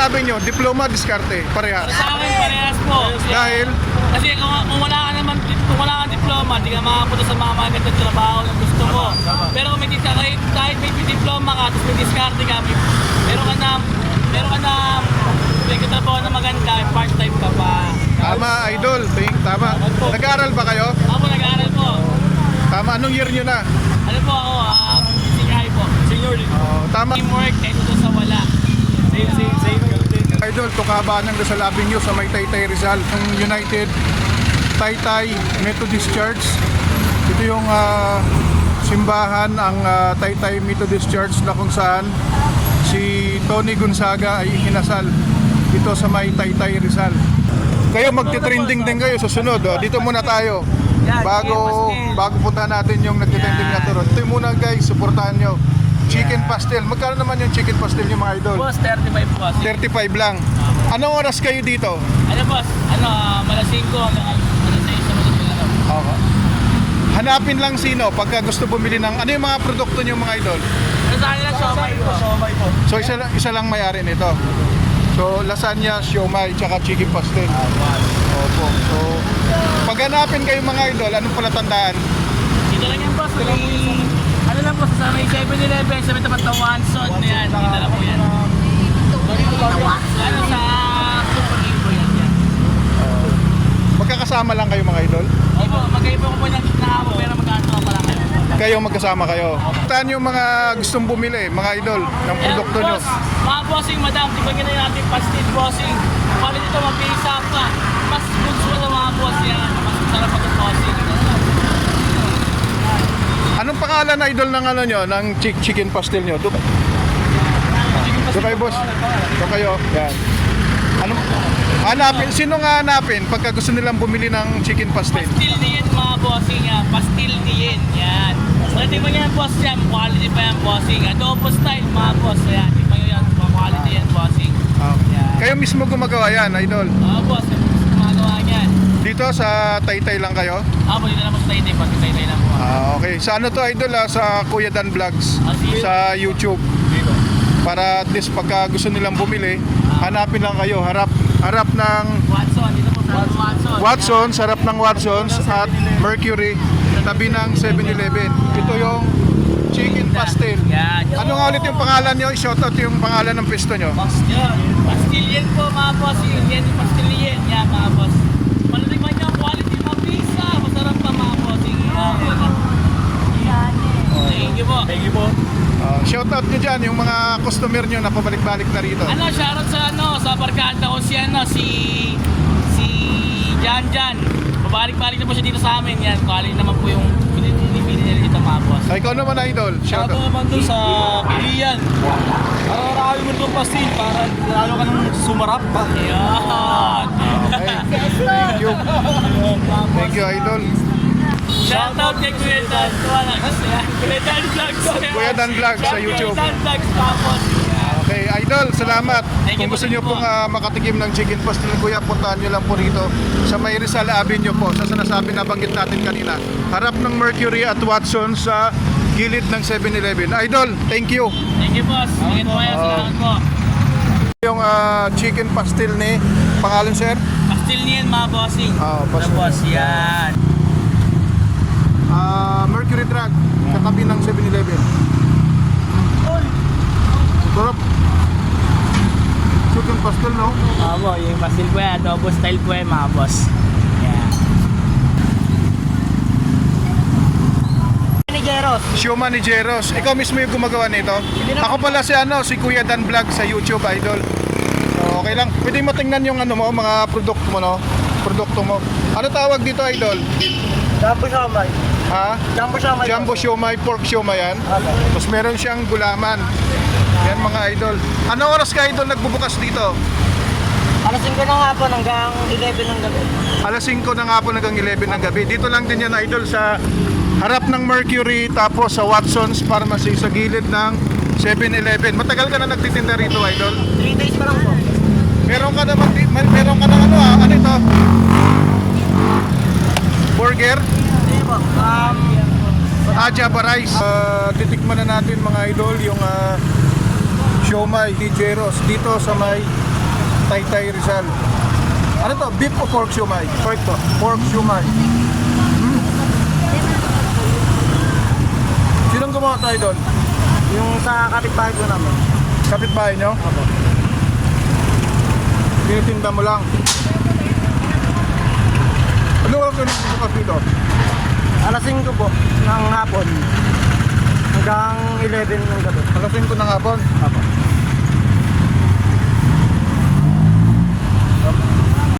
sinabi nyo, diploma, diskarte, parehas. Sa akin, parehas po. Dahil, Kasi kung wala kang diploma, di ka makapunta sa mga magandang trabaho na gusto mo. Pero kung kahit may diploma ka, tapos may diskarte ka, meron ka na may katrabaho na maganda, part-time ka pa. tama, idol, tama. Nag-aaral ba kayo? Ako nag-aaral po. Tama, anong year nyo na? Ano po ako, senior po. Senior din. Tama. Teamwork, kahit ito sa wala. Same. Idol, Tukaba ng Rizal Avenue sa may Taytay Rizal, ang United Taytay Methodist Church. Ito yung simbahan, ang Taytay Methodist Church, na kung saan si Tony Gonzaga ay ikinasal dito sa may Taytay Rizal. Kayo magti-trending din kayo sa sunod. Dito muna tayo. Bago punta natin yung nagtitrending na turon. Ito muna guys, suportahan nyo. Chicken pastel. Magkano naman yung chicken pastel yung mga idol? Boss, 35 po. 35 lang. Anong oras kayo dito? Ano boss? Malas 5 hanggang alas 6 sa mga Okay. Hanapin lang sino pagka gusto bumili ng ano yung mga produkto niyo mga idol. Sa akin lang, siomay po. So isa lang may-ari nito. So lasagna, siomay, tsaka chicken pastel. Opo. So pag hanapin kayo mga idol, anong palatandaan? Dito lang yan boss. Ano lang po, sa may 7-Eleven, sa may tapat ng Watson, yan. Dito lang po yan. Ano sa Super po yan. Magkakasama lang kayo mga idol? Opo, magkaiba ko po ng nakako, pero magkano pa lang kayo. Kayo magkasama kayo. Saan yung mga gustong bumili, mga idol, ng produkto nyo? Boss, mga bossing, madam, di ba ganyan natin pastil bossing? Kung dito mapisa pa, mas good mo sa mga boss yan. Mas sarap pa itong bossing. Anong pangalan na idol ng ano nyo, ng chicken pastel nyo? Doon kayo boss. Doon kayo. Yan. Anong hanapin? Sino nga hanapin pagka gusto nilang bumili ng chicken pastel? Pastil niyan mga bossing yan. Pastil niyan. Yan. So, di ba yan boss yan? Quality pa yan bossing. Adobo style mga boss yan. Di ba yan? Quality yan bossing. Yan. Kayo mismo gumagawa yan, idol? Boss, gumagawa niyan. Dito sa Taytay lang kayo? Dito na po sa Taytay. Pag-Taytay lang po. Okay. Sa ano to idol sa Kuya Dan Vlogs sa YouTube. Para at least pagka gusto nilang bumili, hanapin lang kayo harap ng Watson, dito po sa Watson. Watson's, harap ng Watson's at Mercury, tabi ng 7-Eleven. Ito yung chicken pastel. Yan. Ano nga ulit yung pangalan nyo? I-shoutout yung pangalan ng pisto nyo. Pastil yan po mga boss. Yan yung pastil yan. Yan mga boss. Malalimang niya ang quality mga pizza. Masarap pa mga boss. Thank you po. Thank you po. Shoutout nyo dyan yung mga customer nyo na pabalik-balik na rito. Shoutout sa barkada ko si Jan. Pabalik-balik na po siya dito sa amin. Yan, quality naman po yung pinipili nila dito mga boss. Ikaw naman idol. Shoutout naman doon sa pilihan. Marami mo itong pastil para lalo ka nang sumarap pa. Yan. Okay. Thank you. Thank you idol. Shoutout kay Kuya Dan. Kuya Dan Vlogs. Kuya Dan Vlogs sa YouTube. Kuya Dan Vlogs tapos. Okay, idol, salamat. Thank you Kung po, gusto nyo thank you pong makatikim ng chicken pastel ni Kuya, puntahan nyo lang po rito sa may Rizal Avenue po, sa sinasabi na banggit natin kanina. Harap ng Mercury at Watson sa gilid ng 7-Eleven. Idol, thank you. Thank you boss. Ingat po kayo. Salamat po. Yung chicken pastel ni, pangalan sir? Pastil niyan mga bossing. Pastel. Boss yan. Mercury Drug, katabi ng 7-Eleven. Sarap. Chicken pastel, no? Yung pastil po yan. Adobo style po yan mga boss. Yan. Sioma ni Jeros. Ikaw mismo yung gumagawa nito? Ako pala si Kuya Dan Vlog sa YouTube, idol. So, okay lang. Pwede mo tingnan yung mga produkto mo, no? Produkto mo. Ano tawag dito, idol? Jumbo siomay. Ha? Jumbo siomay. Jumbo siomay, pork siomay yan. Tapos meron siyang gulaman. Yan mga idol. Ano oras ka idol nagbubukas dito? Alas 5 ng hapon hanggang 11 ng gabi. Alas 5 ng hapon hanggang 11 ng gabi. Dito lang din yan idol sa harap ng Mercury, tapos sa Watson's Pharmacy sa gilid ng 7-Eleven. Matagal ka na nagtitinda rito idol? 3 days pa lang po. Meron ka ng ano ito? Burger? Hindi po. Java rice. Titikman na natin mga idol yung siomay ni Jeros dito sa may Taytay Rizal. Ano to? Beef o pork siomai? Pork po. Pork siomai. Sinong gumawa tayo doon? Yung sa kapitbahay po namin. Kapitbahay nyo? Opo. Tinitinda mo lang. Ano oras ka nagbubukas dito? Alas 5 po ng hapon. Hanggang 11 ng gabi. Alas 5 ng hapon. Opo.